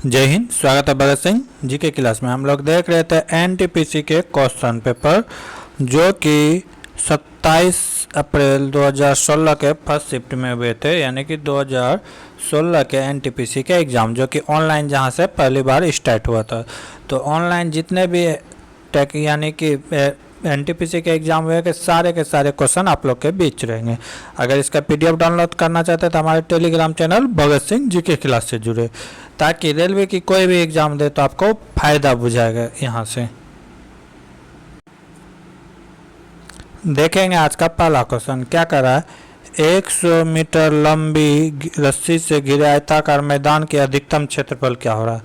जय हिंद। स्वागत है भगत सिंह जी के क्लास में। हम लोग देख रहे थे एनटीपीसी के क्वेश्चन पेपर जो कि 27 अप्रैल 2016 के फर्स्ट शिफ्ट में हुए थे, यानी कि 2016 के एनटीपीसी के एग्ज़ाम जो कि ऑनलाइन जहां से पहली बार स्टार्ट हुआ था। तो ऑनलाइन जितने भी टेक यानी कि एनटीपीसी के एग्ज़ाम हुए के सारे क्वेश्चन आप लोग के बीच रहेंगे। अगर इसका पीडीएफ डाउनलोड करना चाहते हैं तो हमारे टेलीग्राम चैनल भगत सिंह जी के क्लास से जुड़े, ताकि रेलवे की कोई भी एग्ज़ाम दे तो आपको फ़ायदा बुझाएगा। यहाँ से देखेंगे आज का पहला क्वेश्चन क्या कर रहा है। 100 मीटर लंबी रस्सी से घिरे आयताकार मैदान के अधिकतम क्षेत्रफल क्या हो रहा है।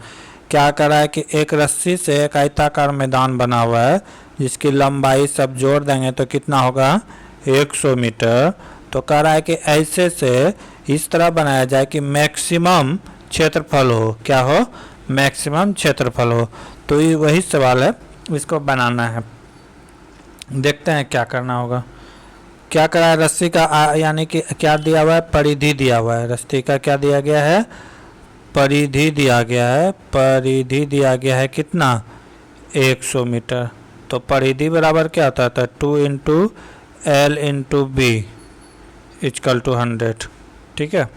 क्या कर रहा है कि एक रस्सी से एक आयताकार मैदान बना हुआ है जिसकी लंबाई सब जोड़ देंगे तो कितना होगा 100 मीटर। तो कह रहा है कि ऐसे से इस तरह बनाया जाए कि मैक्सिमम क्षेत्रफल हो। क्या हो? मैक्सिमम क्षेत्रफल हो। तो ये वही सवाल है, इसको बनाना है। देखते हैं क्या करना होगा। क्या करा है, रस्सी का यानी कि क्या दिया हुआ है, परिधि दिया हुआ है। रस्सी का क्या दिया गया है, परिधि दिया गया है। परिधि दिया गया है कितना 100 मीटर। तो परिधि बराबर क्या होता है 2 into L into B equal to 100। ठीक है।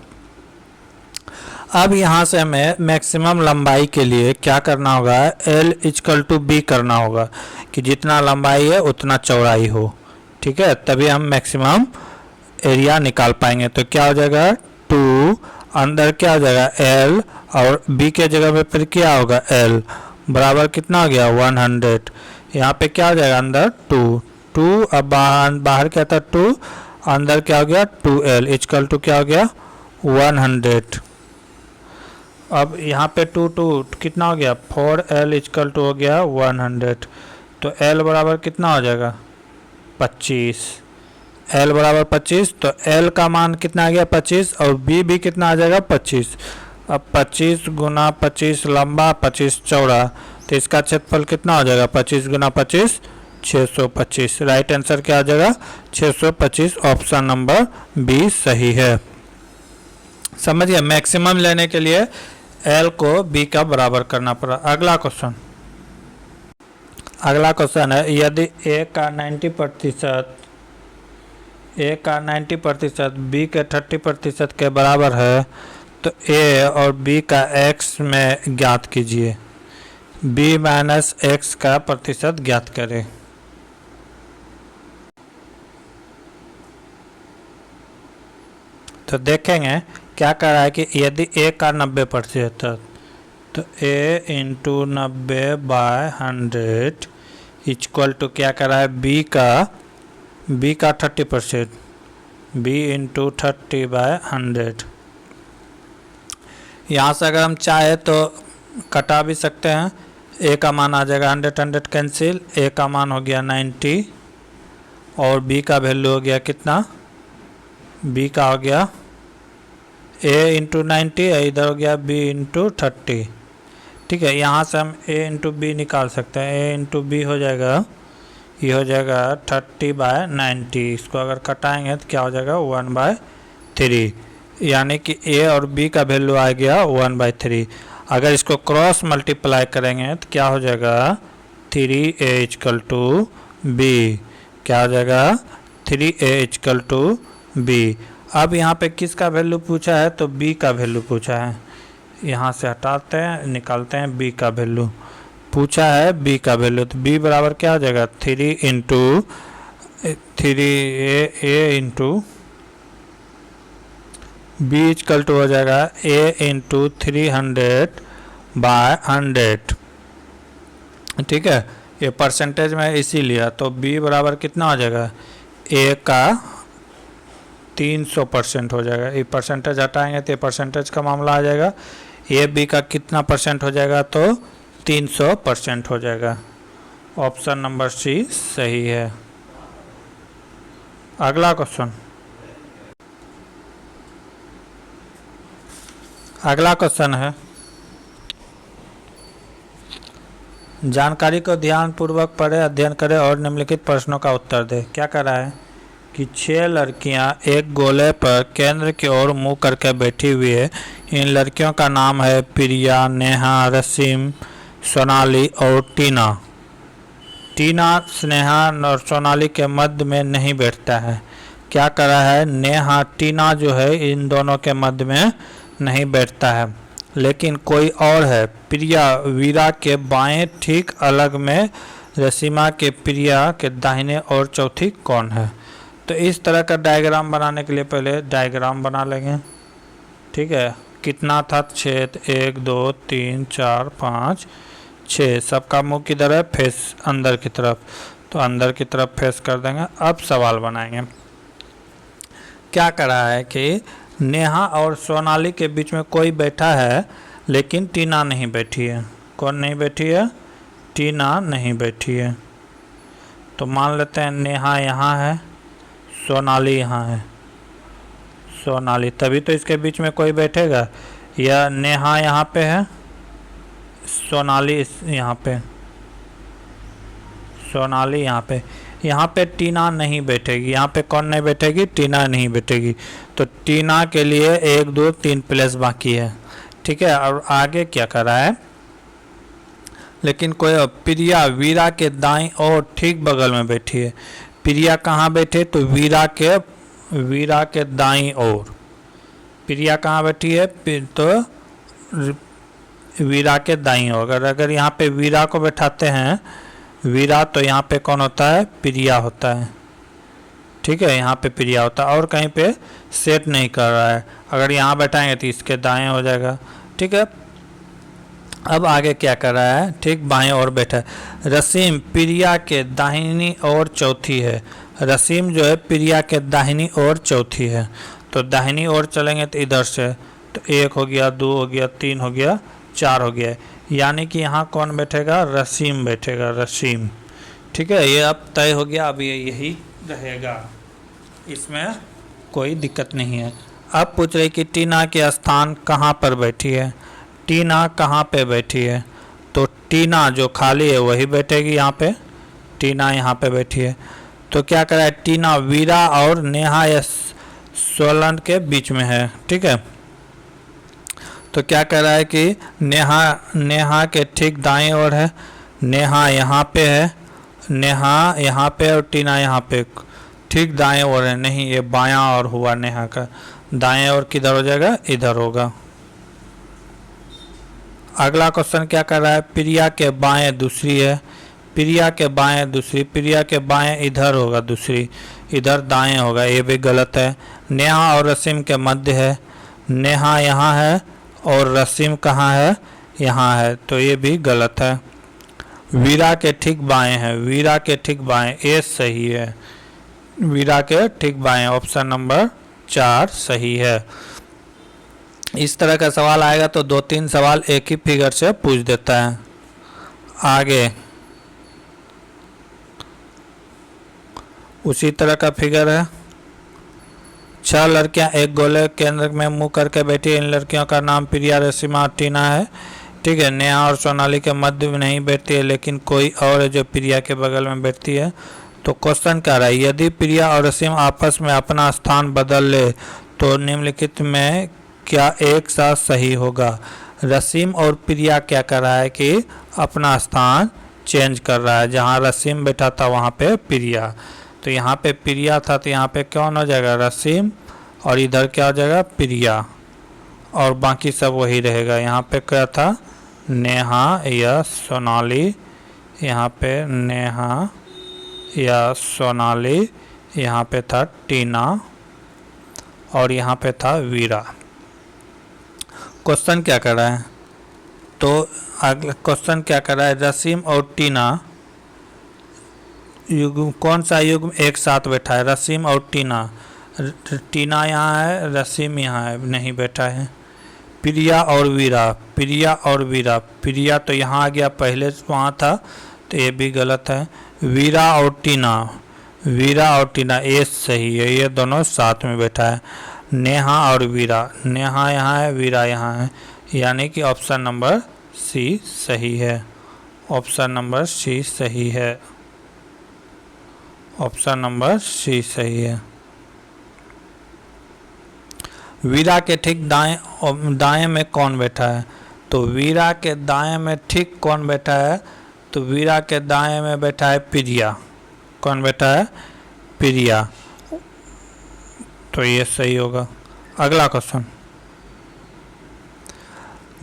अब यहाँ से हमें मैक्सिमम लंबाई के लिए क्या करना होगा, एल इक्वल टू बी करना होगा कि जितना लंबाई है उतना चौड़ाई हो। ठीक है, तभी हम मैक्सिमम एरिया निकाल पाएंगे। तो क्या हो जाएगा 2 अंदर क्या हो जाएगा एल और बी के जगह पे फिर क्या होगा एल बराबर कितना हो गया 100। यहाँ पे क्या हो जाएगा अंदर 2 अब बाहर क्या था 2 अंदर क्या हो गया 2l इक्वल टू क्या हो गया 100। अब यहाँ पे 2 कितना हो गया 4l इक्वल टू हो गया 100। तो l बराबर कितना हो जाएगा 25। l बराबर 25। तो l का मान कितना आ गया 25 और b भी कितना आ जाएगा 25। अब 25 गुना 25 लंबा 25 चौड़ा, तो इसका क्षेत्रफल कितना हो जाएगा 25 गुना 25 625। राइट आंसर क्या आ जाएगा 625। ऑप्शन नंबर बी सही है। समझिए, मैक्सिमम लेने के लिए एल को बी का बराबर करना पड़ा। अगला क्वेश्चन है, यदि ए का 90% बी के 30% के बराबर है तो ए और बी का एक्स में ज्ञात कीजिए। बी माइनस एक्स का प्रतिशत ज्ञात करें। तो देखेंगे क्या कर रहा है कि यदि ए का 90% तो ए इंटू 90/100 इक्वल टू क्या कर रहा है बी का 30%, बी इंटू 30/100। यहाँ से अगर हम चाहे तो कटा भी सकते हैं। ए का मान आ जाएगा 100 कैंसिल, ए का मान हो गया 90 और बी का वैल्यू हो गया कितना, बी का हो गया ए इंटू 90 इधर हो गया बी इंटू 30। ठीक है, यहाँ से हम ए इंटू बी निकाल सकते हैं। ए इंटू बी हो जाएगा, ये हो जाएगा 30/90। इसको अगर कटाएंगे तो क्या हो जाएगा 1/3, यानी कि ए और बी का वैल्यू आ गया 1/3। अगर इसको क्रॉस मल्टीप्लाई करेंगे तो क्या हो जाएगा 3a इक्वल टू बी। क्या हो जाएगा 3a इक्वल टू बी। अब यहाँ पे किसका वैल्यू पूछा है तो b का वैल्यू पूछा है। यहाँ से हटाते हैं, निकालते हैं b का वैल्यू पूछा है, b का वैल्यू। तो b बराबर क्या हो जाएगा 3 into 3a into b equal to हो जाएगा a इंटू 300/100। ठीक है, ये परसेंटेज में इसी लिया। तो b बराबर कितना हो जाएगा a का 300% हो जाएगा। ये परसेंटेज हटाएंगे तो ये परसेंटेज का मामला आ जाएगा। ए बी का कितना परसेंट हो जाएगा तो 300% हो जाएगा। ऑप्शन नंबर सी सही है। अगला क्वेश्चन है, जानकारी को ध्यानपूर्वक पढ़े, अध्ययन करें और निम्नलिखित प्रश्नों का उत्तर दें। क्या कर रहा है कि 6 लड़कियां एक गोले पर केंद्र की ओर मुंह करके बैठी हुई है। इन लड़कियों का नाम है प्रिया, नेहा, रसीम, सोनाली और टीना। टीना स्नेहा और सोनाली के मध्य में नहीं बैठता है। क्या कर रहा है, नेहा टीना जो है इन दोनों के मध्य में नहीं बैठता है, लेकिन कोई और है। प्रिया वीरा के बाएं ठीक अलग में, रसीमा के प्रिया के दाहिने और चौथी कौन है। तो इस तरह का डायग्राम बनाने के लिए पहले डायग्राम बना लेंगे। ठीक है, कितना था, 6, 1 2 3 4 5 6। सबका मुंह किधर है, फेस अंदर की तरफ, तो अंदर की तरफ फेस कर देंगे। अब सवाल बनाएंगे। क्या कर रहा है कि नेहा और सोनाली के बीच में कोई बैठा है, लेकिन टीना नहीं बैठी है। कौन नहीं बैठी है, टीना नहीं बैठी है। तो मान लेते हैं नेहा यहाँ है, सोनाली यहाँ है। सोनाली, तभी तो इसके बीच में कोई बैठेगा। या नेहा यहाँ पे है, सोनाली यहाँ पे, सोनाली यहाँ पे टीना नहीं बैठेगी। यहाँ पे कौन नहीं बैठेगी, टीना नहीं बैठेगी। तो टीना के लिए 1 2 3 प्लेस बाकी है। ठीक है, और आगे क्या कर रहा है, लेकिन कोई प्रिया वीरा के दाईं और ठीक बगल में बैठी है। प्रिया कहाँ बैठे, तो वीरा के दाईं ओर। प्रिया कहाँ बैठी है, तो वीरा के दाईं ओर। अगर यहाँ पे वीरा को बैठाते हैं, वीरा, तो यहाँ पे कौन होता है, प्रिया होता है। ठीक है, यहाँ पे प्रिया होता है और कहीं पे सेट नहीं कर रहा है। अगर यहाँ बैठाएंगे तो इसके दाएं हो जाएगा। ठीक है, अब आगे क्या कर रहा है, ठीक बाएं ओर बैठा है। रसीम प्रिया के दाहिनी ओर चौथी है। रसीम जो है प्रिया के दाहिनी ओर चौथी है। तो दाहिनी ओर चलेंगे तो इधर से, तो 1 हो गया, 2 हो गया, 3 हो गया, 4 हो गया। यानी कि यहाँ कौन बैठेगा, रसीम बैठेगा, रसीम। ठीक है, ये अब तय हो गया। अब ये यही रहेगा, इसमें कोई दिक्कत नहीं है। अब पूछ रही कि टीना के स्थान कहाँ पर बैठी है। टीना कहाँ पे बैठी है, तो टीना जो खाली है वही बैठेगी यहाँ पे। टीना यहाँ पे बैठी है। तो क्या करा है, टीना वीरा और नेहा या सोलन के बीच में है। ठीक है, तो क्या कह रहा है कि नेहा के ठीक दाएं ओर है। नेहा यहाँ पे है, नेहा यहाँ पे और टीना यहाँ पे ठीक दाएं ओर है। नहीं, ये बायां ओर हुआ नेहा का। दाएं ओर किधर हो जाएगा, इधर होगा। अगला क्वेश्चन क्या कर रहा है, प्रिया के बाएं दूसरी है। प्रिया के बाएं दूसरी, प्रिया के बाएं इधर होगा, दूसरी इधर दाएं होगा, ये भी गलत है। नेहा और रसीम के मध्य है। नेहा यहाँ है और रसीम कहाँ है, यहाँ है, तो ये भी गलत है। वीरा के ठीक बाएं है, वीरा के ठीक बाएं, ये सही है। वीरा के ठीक बाएं, ऑप्शन नंबर 4 सही है। इस तरह का सवाल आएगा तो 2-3 सवाल एक ही फिगर से पूछ देता है। आगे उसी तरह का फिगर है। 6 लड़कियां एक गोले केंद्र में मुंह करके बैठी। इन लड़कियों का नाम प्रिया, रसीमा और टीना है। ठीक है, नेहा और सोनाली के मध्य में नहीं बैठती है, लेकिन कोई और है जो प्रिया के बगल में बैठती है। तो क्वेश्चन क्या रहा है, यदि प्रिया और रसीम आपस में अपना स्थान बदल ले तो निम्नलिखित में क्या एक साथ सही होगा। रसीम और प्रिया क्या कर रहा है कि अपना स्थान चेंज कर रहा है। जहाँ रसीम बैठा था वहाँ पे प्रिया, तो यहाँ पे प्रिया था तो यहाँ पे कौन हो जाएगा, रसीम, और इधर क्या हो जाएगा, प्रिया, और बाकी सब वही रहेगा। यहाँ पे क्या था, नेहा या सोनाली, यहाँ पे नेहा या सोनाली, यहाँ पे था टीना और यहाँ पे था वीरा। क्वेश्चन क्या कर रहा है, तो अगला क्वेश्चन क्या कर रहा है, रसीम और टीना युग्म, कौन सा युग्म एक साथ बैठा है, रसीम और टीना। टीना यहाँ है, रसीम यहाँ है, नहीं बैठा है। प्रिया और वीरा, प्रिया और वीरा, प्रिया तो यहाँ आ गया, पहले वहाँ था, तो ये भी गलत है। वीरा और टीना, वीरा और टीना, ये सही है, ये दोनों साथ में बैठा है। नेहा और वीरा, नेहा यहाँ है, वीरा यहाँ है, यानी कि ऑप्शन नंबर सी सही है। ऑप्शन नंबर सी सही है। ऑप्शन नंबर सी सही है। वीरा के ठीक दाएं में कौन बैठा है? तो वीरा के दाएं में ठीक कौन बैठा है? तो वीरा के दाएं में बैठा है प्रिया। कौन बैठा है? प्रिया। तो ये सही होगा। अगला क्वेश्चन,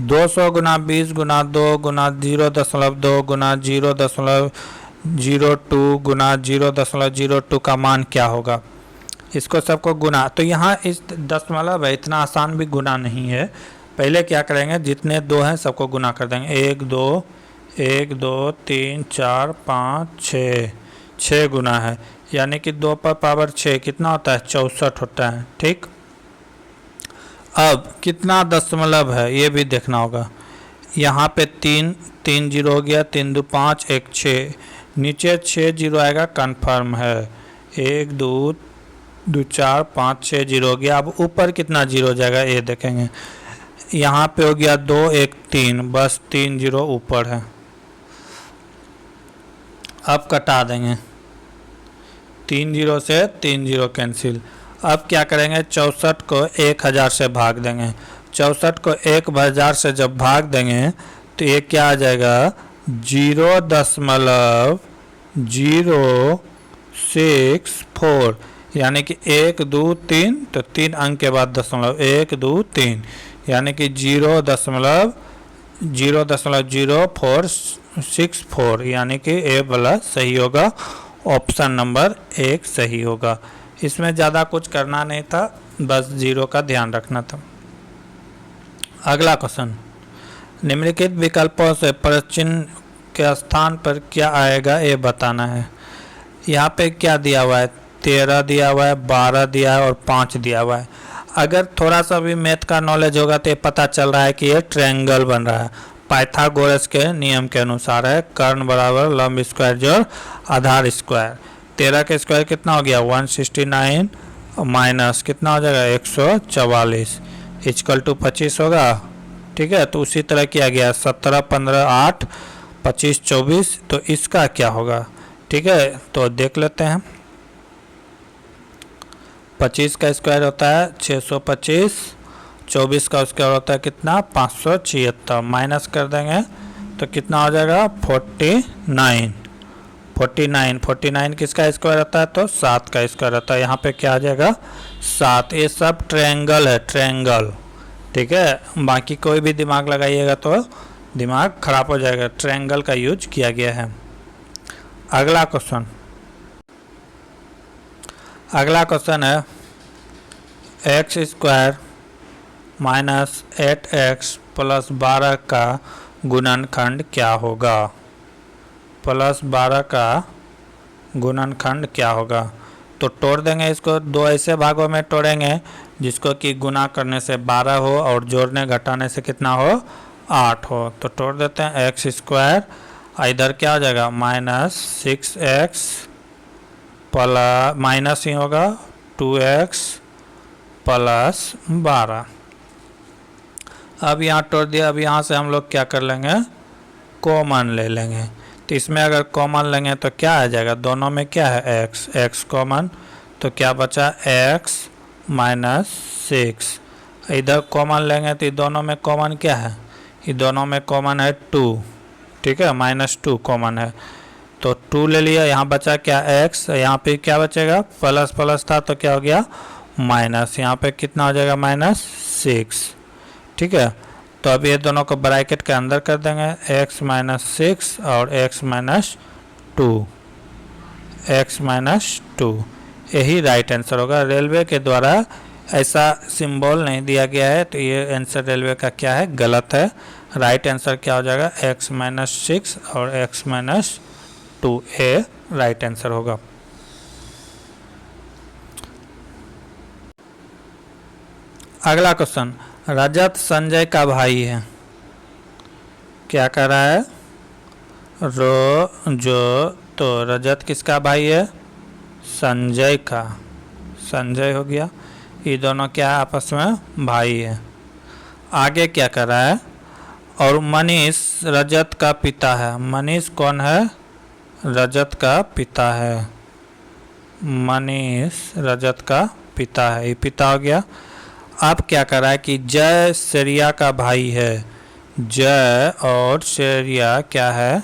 200 गुना 20 गुना 2 गुना 0.2 गुना 0.02 गुना 0.02 का मान क्या होगा? इसको सबको गुना, तो यहाँ इस दशमलव है, इतना आसान भी गुना नहीं है। पहले क्या करेंगे, जितने दो हैं सबको गुना कर देंगे। 1 2 3 4 5 6 गुना है, यानी कि 2 पर पावर 6 कितना होता है? 64 होता है। ठीक, अब कितना दशमलव है ये भी देखना होगा। यहाँ पे 3 जीरो हो गया, 3 2 5 1 6, नीचे 6 जीरो आएगा, कन्फर्म है। 1 2 4 5 6 जीरो हो गया। अब ऊपर कितना जीरो हो जाएगा ये देखेंगे। यहाँ पे हो गया 2 1 3, बस 3 जीरो ऊपर है। अब कटा देंगे, 3 जीरो से 3 जीरो कैंसिल। अब क्या करेंगे, 64 को 1000 से भाग देंगे। 64 को 1000 से जब भाग देंगे तो ये क्या आ जाएगा? 0.064, यानी कि 1 2 3, तो 3 अंक के बाद दशमलव, 1 2 3, यानी कि 0.0464, यानी कि ए वाला सही होगा। ऑप्शन नंबर 1 सही होगा। इसमें ज़्यादा कुछ करना नहीं था, बस जीरो का ध्यान रखना था। अगला क्वेश्चन, निम्नलिखित विकल्पों से प्रश्न के स्थान पर क्या आएगा ये बताना है। यहाँ पे क्या दिया हुआ है? 13 दिया हुआ है, 12 दिया है और 5 दिया हुआ है। अगर थोड़ा सा भी मैथ का नॉलेज होगा तो ये पता चल रहा है कि ये ट्रायंगल बन रहा है। पाइथागोरस के नियम के अनुसार है, कर्ण बराबर लंब स्क्वायर जोड़ आधार स्क्वायर। 13 का स्क्वायर कितना हो गया? 169 माइनस कितना हो जाएगा? 144 इक्वल टू 25 होगा। ठीक है, तो उसी तरह किया गया 17 15 8 25 24, तो इसका क्या होगा? ठीक है, तो देख लेते हैं। 25 का स्क्वायर होता है 625, 24 का स्क्वायर होता है कितना? 576, माइनस कर देंगे तो कितना हो जाएगा? 49 किसका स्क्वायर होता है? तो 7 का स्क्वायर होता है। यहाँ पे क्या आ जाएगा? 7। ये सब ट्रायंगल है, ट्रायंगल। ठीक है, बाकी कोई भी दिमाग लगाइएगा तो दिमाग खराब हो जाएगा। ट्रायंगल का यूज किया गया है। अगला क्वेश्चन है, x square minus 8x plus 12 का गुणनखंड क्या होगा? प्लस 12 का गुणनखंड क्या होगा? तो तोड़ देंगे इसको, दो ऐसे भागों में तोड़ेंगे जिसको कि गुना करने से 12 हो और जोड़ने घटाने से कितना हो? 8 हो। तो तोड़ देते हैं, एक्स स्क्वायर, इधर क्या हो जाएगा? माइनस 6x प्लस माइनस ही होगा 2x प्लस 12। अब यहाँ तोड़ दिया। अब यहाँ से हम लोग क्या कर लेंगे? कॉमन ले लेंगे। तो इसमें अगर कॉमन लेंगे तो क्या आ जाएगा? दोनों में क्या है? x कॉमन, तो क्या बचा? x minus 6। इधर कॉमन लेंगे तो दोनों में कॉमन क्या है? ये दोनों में कॉमन है 2। ठीक है, -2 कॉमन है, तो 2 ले लिया। यहाँ बचा क्या? x। यहाँ पे क्या बचेगा? प्लस प्लस था तो क्या हो गया? माइनस। यहाँ पे कितना हो जाएगा? -6। ठीक है, तो अब ये दोनों को ब्रैकेट के अंदर कर देंगे, x माइनस 6 और x माइनस 2, यही राइट आंसर होगा। रेलवे के द्वारा ऐसा सिंबल नहीं दिया गया है, तो ये आंसर रेलवे का क्या है? गलत है। राइट आंसर क्या हो जाएगा? x माइनस 6 और x माइनस 2, ए राइट आंसर होगा। अगला क्वेश्चन, रजत संजय का भाई है। क्या कर रहा है? तो रजत किसका भाई है? संजय का। संजय हो गया, ये दोनों क्या आपस में भाई है। आगे क्या कर रहा है? और मनीष रजत का पिता है। मनीष कौन है? रजत का पिता है। मनीष रजत का पिता है, ये पिता हो गया। अब क्या कर रहा है कि जय श्रेया का भाई है, जय और श्रेया क्या है,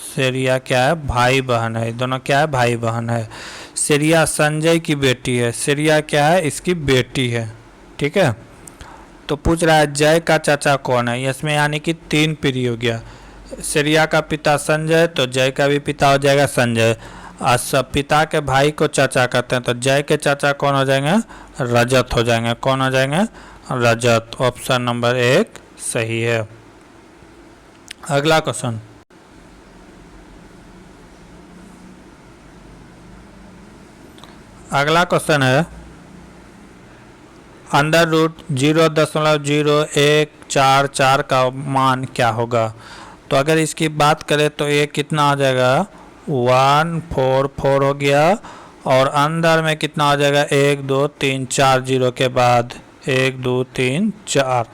श्रेया क्या है, भाई बहन है, दोनों क्या है, भाई बहन है। श्रेया संजय की बेटी है, श्रेया क्या है, इसकी बेटी है, ठीक है। तो पूछ रहा है जय का चाचा कौन है, इसमें यानी कि 3 पीढ़ी हो गया। श्रेया का पिता संजय, तो जय का भी पिता हो जाएगा संजय। आज सब पिता के भाई को चाचा कहते हैं, तो जय के चाचा कौन हो जाएंगे, रजत हो जाएंगे। कौन हो जाएंगे, रजत। ऑप्शन नंबर 1 सही है। अगला क्वेश्चन, अगला क्वेश्चन है अंडर रूट 0.0144 का मान क्या होगा। तो अगर इसकी बात करें तो ये कितना आ जाएगा, 144 हो गया, और अंदर में कितना आ जाएगा, 1 2 3 4 जीरो के बाद 1 2 3 4।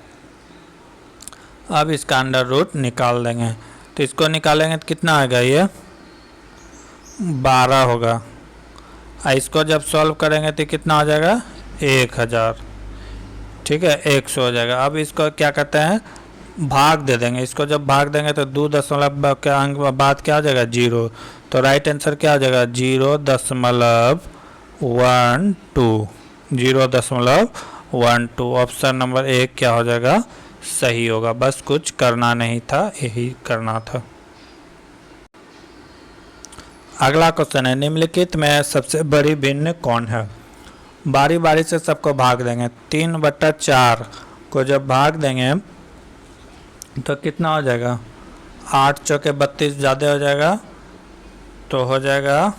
अब इसका अंडर रूट निकाल देंगे, तो इसको निकालेंगे तो कितना आएगा, ये 12 होगा। इसको जब सॉल्व करेंगे तो कितना आ जाएगा, 1000, ठीक है, 100 हो जाएगा। अब इसको क्या कहते हैं, भाग दे देंगे। इसको जब भाग देंगे तो 2 दशमलव के अंक बाद क्या आ जाएगा, 0। तो राइट आंसर क्या आ जाएगा, 0.12, 0.12। ऑप्शन नंबर 1 क्या हो जाएगा, सही होगा। बस कुछ करना नहीं था, यही करना था। अगला क्वेश्चन है निम्नलिखित में सबसे बड़ी भिन्न कौन है। बारी बारी से सबको भाग देंगे। 3/4 को जब भाग देंगे तो कितना हो जाएगा, 8 चौके 32 ज़्यादा हो जाएगा, तो हो जाएगा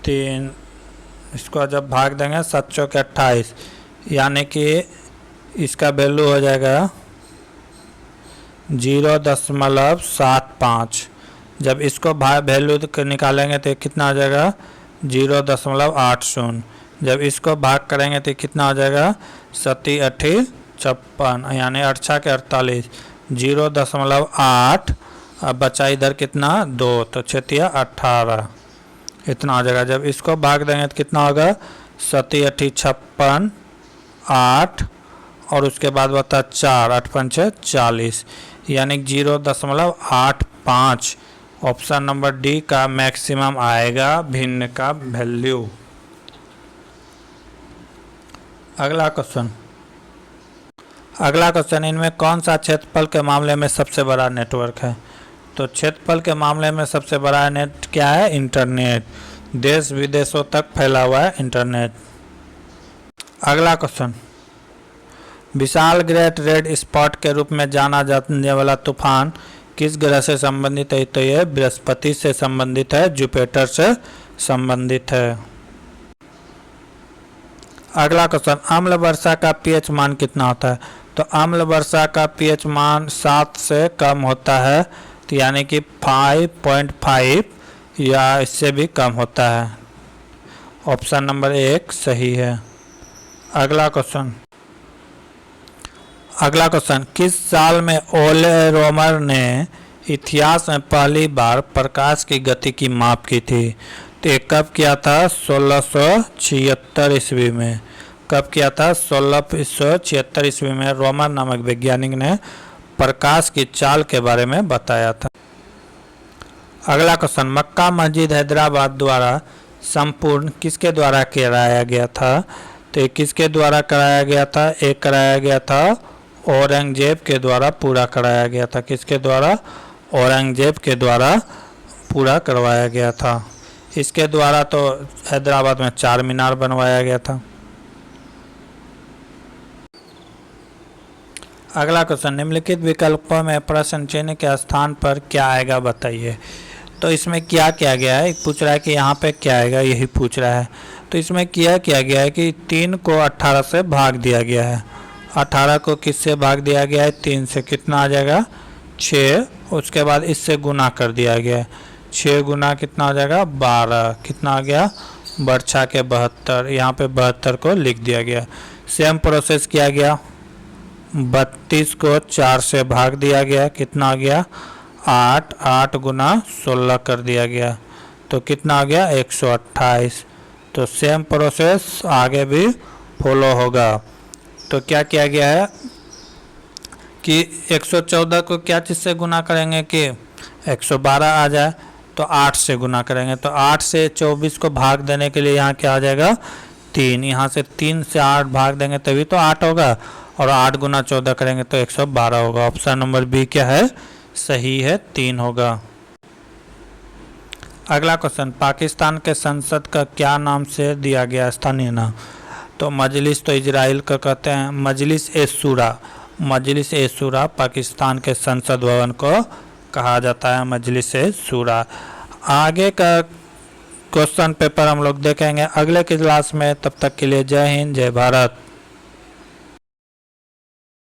3। इसको जब भाग देंगे 7 चौके 28, यानी कि इसका वैल्यू हो जाएगा 0.75। जब इसको वैल्यू निकालेंगे तो कितना आ जाएगा, 0.80। जब इसको भाग करेंगे तो कितना हो जाएगा, 7 8 56, यानी 8 के 48, 0.8। अब बचा इधर कितना, 2, तो 6 18, इतना आ जाएगा। जब इसको भाग देंगे तो कितना होगा, 7 8 56, 8 और उसके बाद बता 4, 8 5 40, यानी 0.85। ऑप्शन नंबर डी का मैक्सिमम आएगा भिन्न का वैल्यू। अगला क्वेश्चन, इनमें कौन सा क्षेत्रफल के मामले में सबसे बड़ा नेटवर्क है। तो क्षेत्रफल के मामले में सबसे बड़ा नेट क्या है, इंटरनेट। देश विदेशों तक फैला हुआ है इंटरनेट। अगला क्वेश्चन, विशाल ग्रेट रेड स्पॉट के रूप में जाना जाने वाला तूफान किस ग्रह से संबंधित है। तो यह बृहस्पति से संबंधित है, जुपिटर से संबंधित है। अगला क्वेश्चन, अम्ल वर्षा का पीएच मान कितना होता है। तो अम्ल वर्षा का पीएच मान 7 से कम होता है, तो यानी कि 5.5 या इससे भी कम होता है। ऑप्शन नंबर 1 सही है। अगला क्वेश्चन, किस साल में ओले रोमर ने इतिहास में पहली बार प्रकाश की गति की माप की थी। तो ये कब किया था, 1676 ईस्वी में। कब किया था, 1676 ईस्वी में रोमर नामक वैज्ञानिक ने प्रकाश की चाल के बारे में बताया था। अगला क्वेश्चन, मक्का मस्जिद हैदराबाद द्वारा संपूर्ण किसके द्वारा कराया गया था। तो ये किसके द्वारा कराया गया था, एक कराया गया था औरंगजेब के द्वारा पूरा कराया गया था। किसके द्वारा, औरंगजेब के द्वारा पूरा करवाया गया था। इसके द्वारा तो हैदराबाद में 4 मीनार बनवाया गया था। अगला क्वेश्चन, निम्नलिखित विकल्पों में प्रश्न चिन्ह के स्थान पर क्या आएगा बताइए। तो इसमें क्या किया गया है, पूछ रहा है कि यहाँ पे क्या आएगा, यही पूछ रहा है। तो इसमें किया गया है कि 3 को 18 से भाग दिया गया है। 18 को किससे भाग दिया गया है, 3 से, कितना आ जाएगा, 6। उसके बाद इससे गुना कर दिया गया है, 6 गुना कितना आ जाएगा, 12, कितना आ गया, बरछा के 72, यहाँ पे 72 को लिख दिया गया। सेम प्रोसेस किया गया, 32 को 4 से भाग दिया गया, कितना आ गया, 8, 8 गुना 16 कर दिया गया, तो कितना आ गया, 128। तो सेम प्रोसेस आगे भी फॉलो होगा। तो क्या किया गया है कि 114 को क्या चीज़ से गुना करेंगे कि 112 आ जाए, तो 8 से गुना करेंगे। तो 8 से 24 को भाग देने के लिए यहाँ क्या आ जाएगा 3, यहाँ से 3 से 8 भाग देंगे तभी तो 8 होगा, और 8 गुना 14 करेंगे तो 112 होगा। ऑप्शन नंबर बी क्या है, सही है, 3 होगा। अगला क्वेश्चन, पाकिस्तान के संसद का क्या नाम से दिया गया स्थानीय नाम? तो मजलिस तो इजराइल का कहते हैं, मजलिस ए शूरा, मजलिस ए शूरा पाकिस्तान के संसद भवन को कहा जाता है, मजलिस ए शूरा। आगे का क्वेश्चन पेपर हम लोग देखेंगे अगले क्लास में, तब तक के लिए जय हिंद, जय भारत।